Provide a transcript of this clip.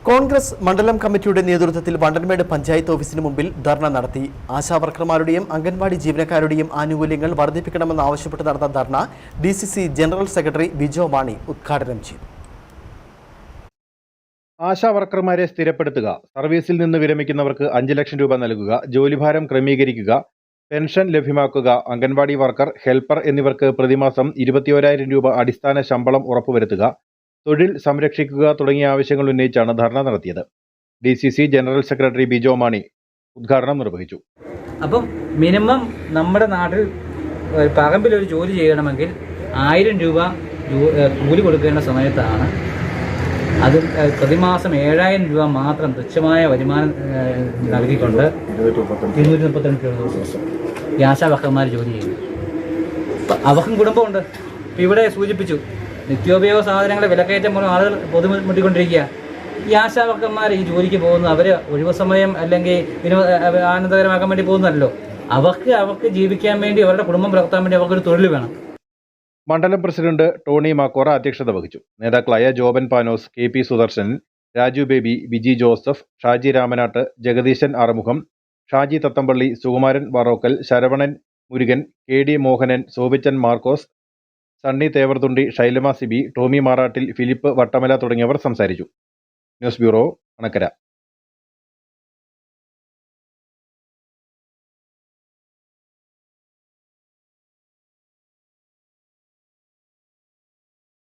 കോൺഗ്രസ് മണ്ഡലം കമ്മിറ്റിയുടെ നേതൃത്വത്തിൽ വണ്ടൻമേട് പഞ്ചായത്ത് ഓഫീസിന് മുമ്പിൽ ധർണ നടത്തി. ആശാവർക്കർമാരുടെയും അംഗൻവാടി ജീവനക്കാരുടെയും ആനുകൂല്യങ്ങൾ വർദ്ധിപ്പിക്കണമെന്ന് ആവശ്യപ്പെട്ട് നടന്ന ധർണ DCC general secretary Bijo Mani ഉദ്ഘാടനം ചെയ്തു. ആശാവർക്കർമാരെ സ്ഥിരപ്പെടുത്തുക, സർവീസിൽ നിന്ന് വിരമിക്കുന്നവർക്ക് 5 ലക്ഷം രൂപ നൽകുക, ജോലിഭാരം ക്രമീകരിക്കുക, പെൻഷൻ ലഭ്യമാക്കുക, അംഗൻവാടി വർക്കർ, ഹെൽപ്പർ എന്നിവർക്ക് പ്രതിമാസം 21,000 രൂപ അടിസ്ഥാന ശമ്പളം ഉറപ്പുവരുത്തുക, തൊഴിൽ സംരക്ഷിക്കുക തുടങ്ങിയ ആവശ്യങ്ങൾ ഉന്നയിച്ചാണ് ധർണ നടത്തിയത്. DCC general secretary Bijo Mani ഉദ്ഘാടനം നിർവഹിച്ചു. അപ്പം മിനിമം നമ്മുടെ നാട്ടിൽ പറമ്പിലൊരു ജോലി ചെയ്യണമെങ്കിൽ 1000 രൂപ കൂലി കൊടുക്കേണ്ട സമയത്താണ് അത് പ്രതിമാസം 7000 രൂപ മാത്രം തുച്ഛമായ വരുമാനം നൽകിക്കൊണ്ട് 232 ദിവസം ഈ ആശാവർക്കർമാർ ജോലി ചെയ്യുന്നു. അവർക്കും കുടുംബമുണ്ട്. ഇപ്പം ഇവിടെ സൂചിപ്പിച്ചു, നിത്യോപയോഗ സാധനങ്ങളുടെ വിലക്കയറ്റം മൂലം ആളുകൾ പൊതുമുട്ടിക്കൊണ്ടിരിക്കുക. ഈ ആശാവർക്കർമാർ ഈ ജോലിക്ക് പോകുന്നത് അവർ ഒഴിവു സമയം അല്ലെങ്കിൽ ആനന്ദകരമാക്കാൻ വേണ്ടി പോകുന്നതല്ലോ. അവർക്ക് ജീവിക്കാൻ വേണ്ടി, അവരുടെ കുടുംബം പുലർത്താൻ വേണ്ടി അവർക്കൊരു തൊഴിൽ വേണം. മണ്ഡലം പ്രസിഡന്റ് ടോണി മാക്കോറ അധ്യക്ഷത വഹിച്ചു. നേതാക്കളായ ജോബൻ പാനോസ്, KP സുദർശനൻ, രാജു ബേബി, വിജി ജോസഫ്, ഷാജി രാമനാട്ട്, ജഗദീശൻ ആറുമുഖം, ഷാജി തത്തമ്പള്ളി, സുകുമാരൻ വാറോക്കൽ, ശരവണൻ മുരുകൻ, KD മോഹനൻ, സോബിച്ചൻ മാർക്കോസ്, സണ്ണി തേവർതുണ്ടി, ഷൈലമ സിബി, ടോമി മാറാട്ടിൽ, ഫിലിപ്പ് വട്ടമല തുടങ്ങിയവർ സംസാരിച്ചു. News bureau, Anakkara.